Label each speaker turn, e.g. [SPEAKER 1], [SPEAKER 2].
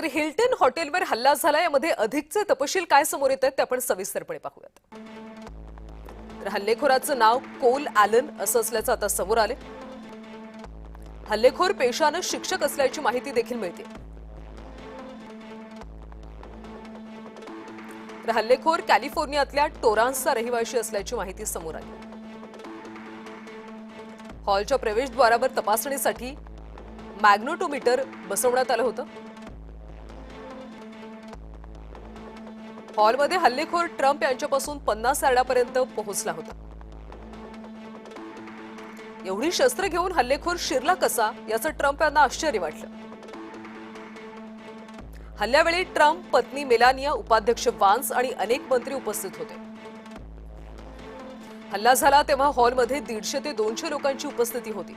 [SPEAKER 1] तर हिल्टन हॉटेलवर हल्ला झाला यामध्ये अधिकचे तपशील काय समोर येत आहेत ते आपण सविस्तरपणे पाहूयात। तर हल्लेखोराचं नाव कोल ॲलन असं असल्याचं आता समोर आले। हल्लेखोर पेशाने शिक्षक असल्याची माहिती देखील मिळते। तर हल्लेखोर कॅलिफोर्नियातल्या टोरान्सचा रहिवासी असल्याची माहिती समोर आली। हॉलच्या प्रवेशद्वारावर तपासणीसाठी मॅग्नेटोमीटर बसवण्यात आलं होतं। हॉलमध्ये हल्लेखोर ट्रम्प यांच्यापासून 50 यार्डापर्यंत पोहोचला होता। एवढी शस्त्र घेऊन हल्लेखोर शिरला कसा याचं ट्रम्प यांना आश्चर्य वाटलं। हल्ल्यावेळी ट्रम्प, पत्नी मेलानिया, उपाध्यक्ष वान्स आणि अनेक मंत्री उपस्थित होते। हल्ला झाला तेव्हा हॉलमध्ये 150 ते 200 लोकांची उपस्थिती होती।